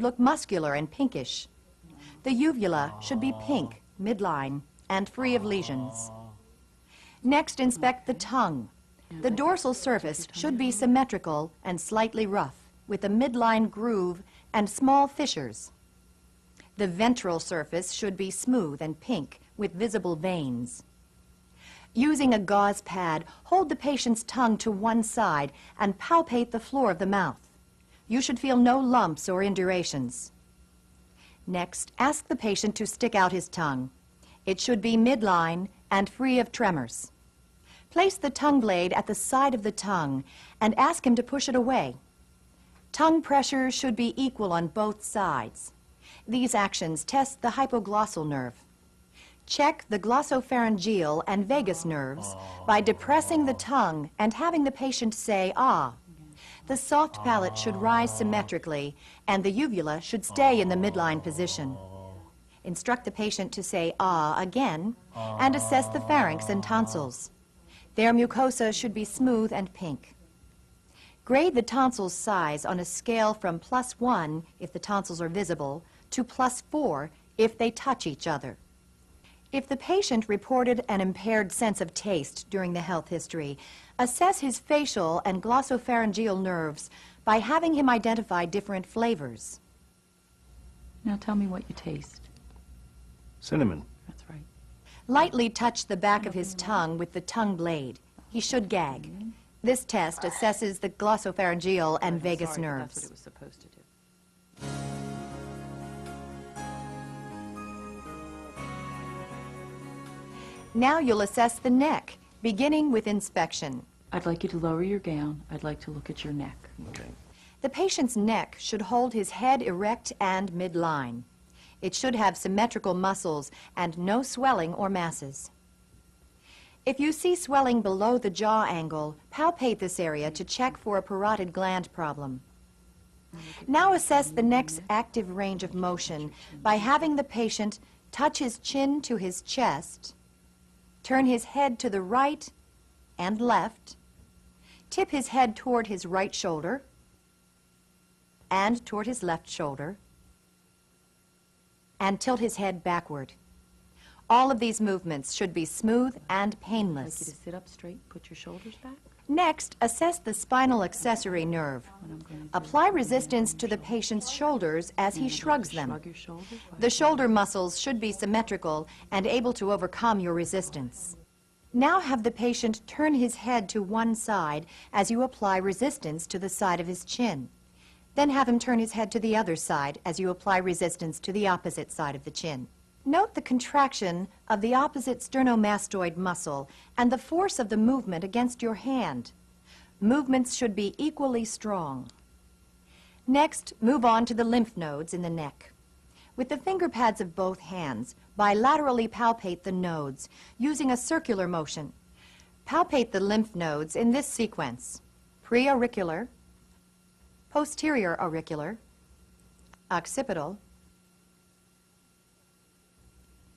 look muscular and pinkish. The uvula should be pink, midline, and free of lesions. Next, inspect the tongue. The dorsal surface should be symmetrical and slightly rough, with a midline groove and small fissures. The ventral surface should be smooth and pink, with visible veins. Using a gauze pad, hold the patient's tongue to one side and palpate the floor of the mouth. You should feel no lumps or indurations. Next, ask the patient to stick out his tongue. It should be midline and free of tremors. Place the tongue blade at the side of the tongue and ask him to push it away. Tongue pressure should be equal on both sides. These actions test the hypoglossal nerve. Check the glossopharyngeal and vagus nerves by depressing the tongue and having the patient say, ah. The soft palate should rise symmetrically, and the uvula should stay in the midline position. Instruct the patient to say, ah, again, and assess the pharynx and tonsils. Their mucosa should be smooth and pink. Grade the tonsils size on a scale from +1 if the tonsils are visible to +4 if they touch each other. If the patient reported an impaired sense of taste during the health history, assess his facial and glossopharyngeal nerves by having him identify different flavors. Now tell me what you taste. Cinnamon. That's right. Lightly touch the back of his tongue with the tongue blade. He should gag. This test assesses the glossopharyngeal and vagus nerves. That's what it was supposed to do. Now you'll assess the neck, beginning with inspection. I'd like you to lower your gown. I'd like to look at your neck. Okay. The patient's neck should hold his head erect and midline. It should have symmetrical muscles and no swelling or masses. If you see swelling below the jaw angle, palpate this area to check for a parotid gland problem. Now assess the neck's active range of motion by having the patient touch his chin to his chest, turn his head to the right and left, tip his head toward his right shoulder and toward his left shoulder, and tilt his head backward. All of these movements should be smooth and I'd like painless. you to sit up straight, put your shoulders back. Next, assess the spinal accessory nerve. What I'm going to do Apply is resistance to the patient's shoulders as he shrugs them. shrug your shoulders. The shoulder muscles should be symmetrical and able to overcome your resistance. Now have the patient turn his head to one side as you apply resistance to the side of his chin. Then have him turn his head to the other side as you apply resistance to the opposite side of the chin. Note the contraction of the opposite sternomastoid muscle and the force of the movement against your hand. Movements should be equally strong. Next, move on to the lymph nodes in the neck. With the finger pads of both hands, bilaterally palpate the nodes using a circular motion. Palpate the lymph nodes in this sequence: preauricular, posterior auricular, occipital,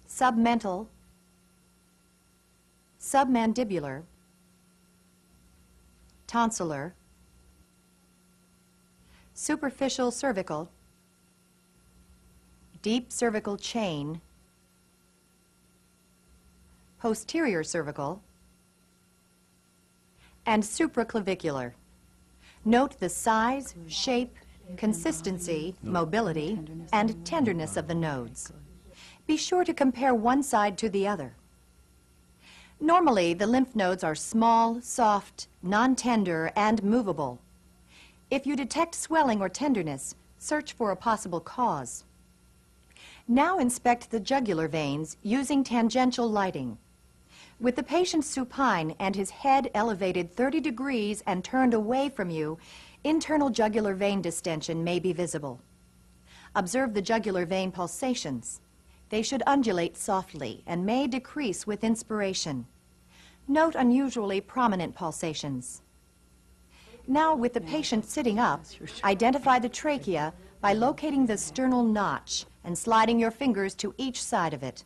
submental, submandibular, tonsillar, superficial cervical, deep cervical chain, posterior cervical, and supraclavicular. Note the size, shape, consistency, mobility, and tenderness of the nodes. Be sure to compare one side to the other. Normally, the lymph nodes are small, soft, non-tender, and movable. If you detect swelling or tenderness, search for a possible cause. Now inspect the jugular veins using tangential lighting. With the patient supine and his head elevated 30 degrees and turned away from you, internal jugular vein distension may be visible. Observe the jugular vein pulsations. They should undulate softly and may decrease with inspiration. Note unusually prominent pulsations. Now, with the patient sitting up, identify the trachea by locating the sternal notch and sliding your fingers to each side of it.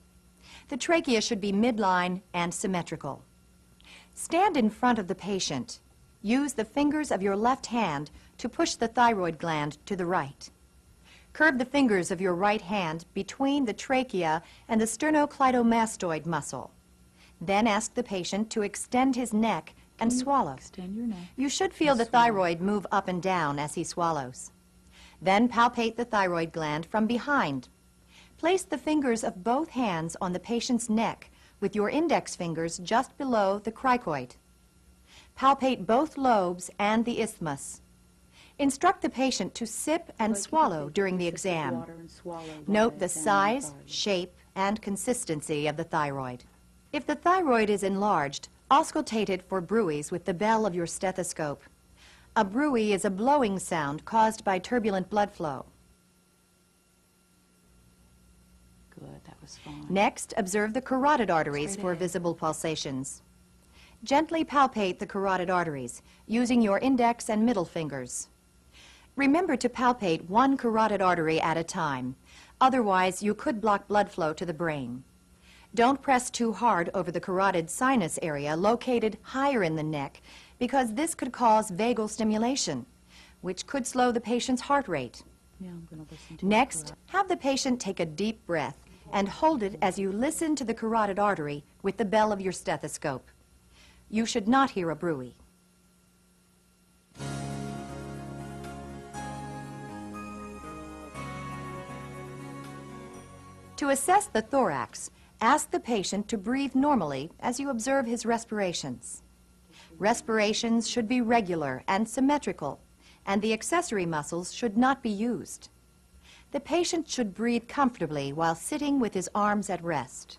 The trachea should be midline and symmetrical. Stand in front of the patient. Use the fingers of your left hand to push the thyroid gland to the right. Curve the fingers of your right hand between the trachea and the sternocleidomastoid muscle. Then ask the patient to extend his neck and swallow. Extend your neck. You should feel the thyroid move up and down as he swallows. Then palpate the thyroid gland from behind. Place the fingers of both hands on the patient's neck with your index fingers just below the cricoid. Palpate both lobes and the isthmus. Instruct the patient to sip and swallow during the exam. Note the size, shape, and consistency of the thyroid. If the thyroid is enlarged, auscultate it for bruits with the bell of your stethoscope. A bruit is a blowing sound caused by turbulent blood flow. Good, that was fine. Next, observe the carotid arteries Straight for ahead. visible pulsations. Gently palpate the carotid arteries using your index and middle fingers. Remember to palpate one carotid artery at a time. Otherwise, you could block blood flow to the brain. Don't press too hard over the carotid sinus area located higher in the neck because this could cause vagal stimulation, which could slow the patient's heart rate. Yeah, I'm going to listen to Next, have the patient take a deep breath and hold it as you listen to the carotid artery with the bell of your stethoscope. You should not hear a bruit. To assess the thorax, ask the patient to breathe normally as you observe his respirations. Respirations should be regular and symmetrical, and the accessory muscles should not be used. The patient should breathe comfortably while sitting with his arms at rest.